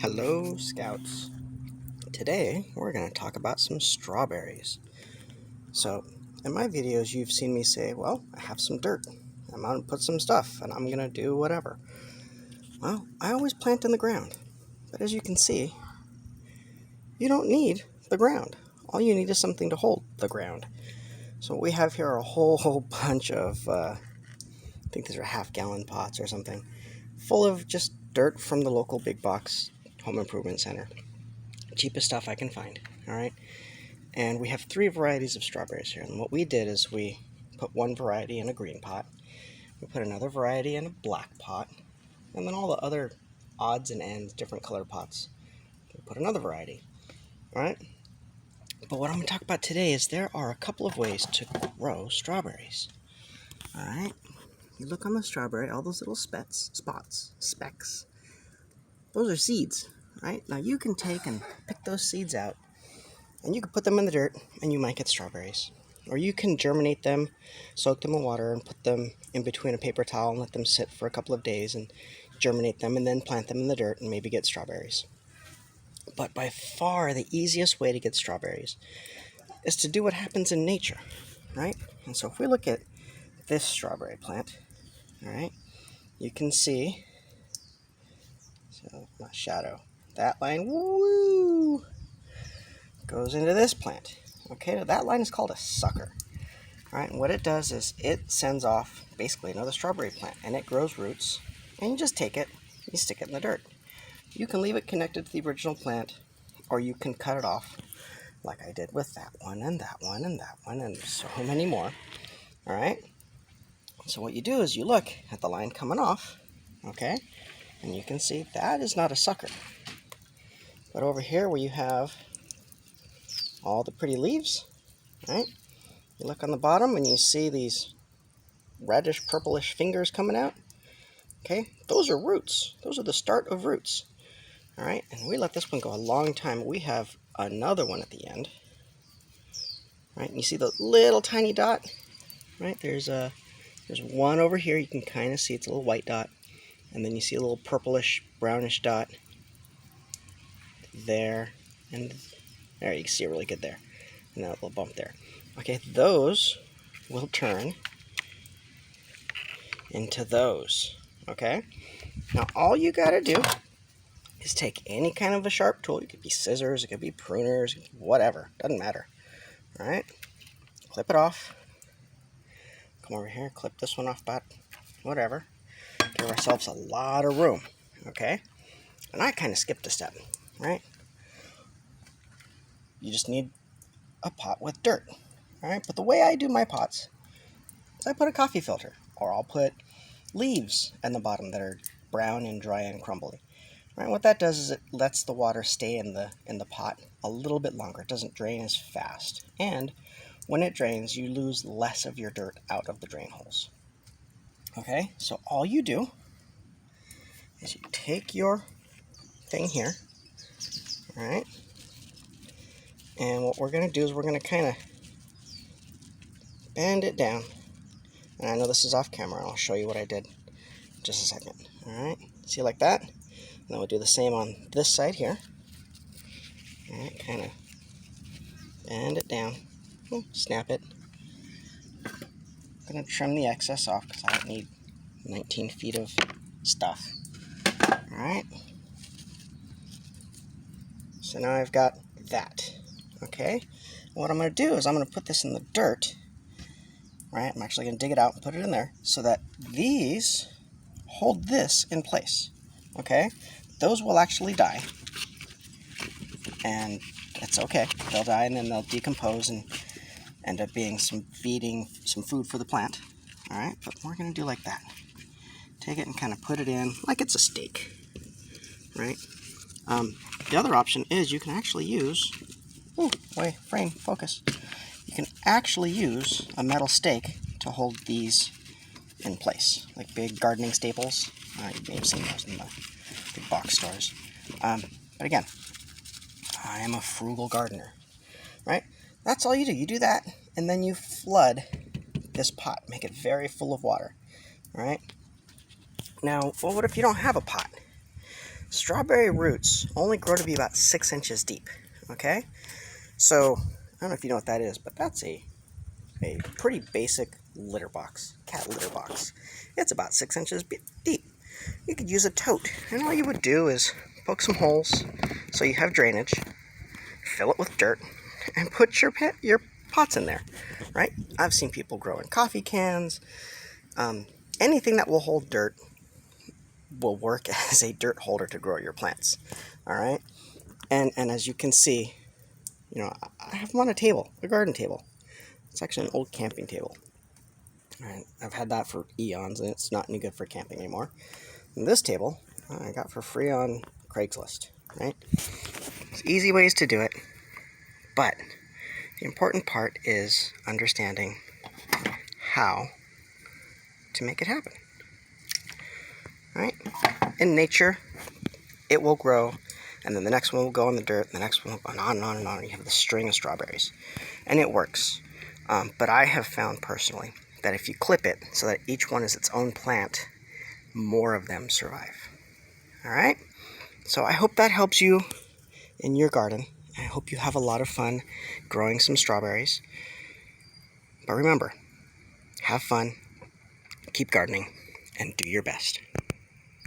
Hello, Scouts. Today, we're going to talk about some strawberries. So, in my videos, you've seen me say, well, I have some dirt. I'm going to put some stuff, and I'm going to do whatever. Well, I always plant in the ground. But as you can see, you don't need the ground. All you need is something to hold the ground. So what we have here are a whole bunch of, I think these are half-gallon pots or something, full of just dirt from the local big box home improvement center. Cheapest stuff I can find, all right? And we have 3 varieties of strawberries here. And what we did is we put one variety in a green pot, we put another variety in a black pot, and then all the other odds and ends, different color pots, we put another variety, all right? But what I'm going to talk about today is there are a couple of ways to grow strawberries, all right? You look on the strawberry, all those little specks, those are seeds, right? Now you can take and pick those seeds out, and you can put them in the dirt, and you might get strawberries. Or you can germinate them, soak them in water, and put them in between a paper towel and let them sit for a couple of days and germinate them, and then plant them in the dirt and maybe get strawberries. But by far the easiest way to get strawberries is to do what happens in nature, right? And so if we look at this strawberry plant, all right, you can see, so my shadow, that line, woo, goes into this plant. Okay, now that line is called a sucker. All right, and what it does is it sends off basically another strawberry plant, and it grows roots, and you just take it, you stick it in the dirt. You can leave it connected to the original plant, or you can cut it off, like I did with that one, and that one, and that one, and so many more. All right, so what you do is you look at the line coming off, okay, and you can see that is not a sucker. But over here where you have all the pretty leaves, right? You look on the bottom and you see these reddish purplish fingers coming out. Okay, those are roots. Those are the start of roots. All right, and we let this one go a long time. We have another one at the end. Right, and you see the little tiny dot. Right, there's one over here. You can kind of see it's a little white dot, and then you see a little purplish brownish dot there, and there you can see it really good there, and that little bump there. Okay, those will turn into those. Okay, now all you gotta do is take any kind of a sharp tool. It could be scissors, it could be pruners, whatever, doesn't matter. All right, clip it off. Come over here, clip this one off about whatever. Give ourselves a lot of room. Okay, and I kind of skipped a step. Right, you just need a pot with dirt. All right, but the way I do my pots is I put a coffee filter, or I'll put leaves in the bottom that are brown and dry and crumbly. Right, what that does is it lets the water stay in the pot a little bit longer. It doesn't drain as fast, and when it drains, you lose less of your dirt out of the drain holes. Okay, so all you do is you take your thing here, all right, and what we're going to do is we're going to kind of bend it down. And I know this is off camera. I'll show you what I did in just a second. All right, see, like that. And then we'll do the same on this side here. All right, kind of bend it down, snap it. I'm going to trim the excess off because I don't need 19 feet of stuff. All right. So now I've got that. Okay. What I'm going to do is I'm going to put this in the dirt. Right. I'm actually going to dig it out and put it in there so that these hold this in place. Okay. Those will actually die. And it's okay. They'll die and then they'll decompose and end up being some food for the plant. All right. But we're going to do like that. Take it and kind of put it in like it's a steak. Right. The other option is you can actually use, frame, focus. You can actually use a metal stake to hold these in place, like big gardening staples. You may have seen those in the big box stores. But again, I am a frugal gardener, right? That's all you do. You do that, and then you flood this pot, make it very full of water, all right? Now, well, what if you don't have a pot? Strawberry roots only grow to be about 6 inches deep, okay? So, I don't know if you know what that is, but that's a pretty basic litter box, cat litter box. It's about 6 inches deep. You could use a tote, and all you would do is poke some holes so you have drainage, fill it with dirt, and put your pots in there, right? I've seen people grow in coffee cans. Anything that will hold dirt will work as a dirt holder to grow your plants, all right? And as you can see, you know, I have them on a table, a garden table. It's actually an old camping table. And I've had that for eons, and it's not any good for camping anymore. And this table, I got for free on Craigslist, right? It's easy ways to do it, but the important part is understanding how to make it happen, right? In nature, it will grow, and then the next one will go in the dirt, and the next one will go on and on and on. You have the string of strawberries, and it works. But I have found personally that if you clip it so that each one is its own plant, more of them survive. All right? So I hope that helps you in your garden. I hope you have a lot of fun growing some strawberries. But remember, have fun, keep gardening, and do your best.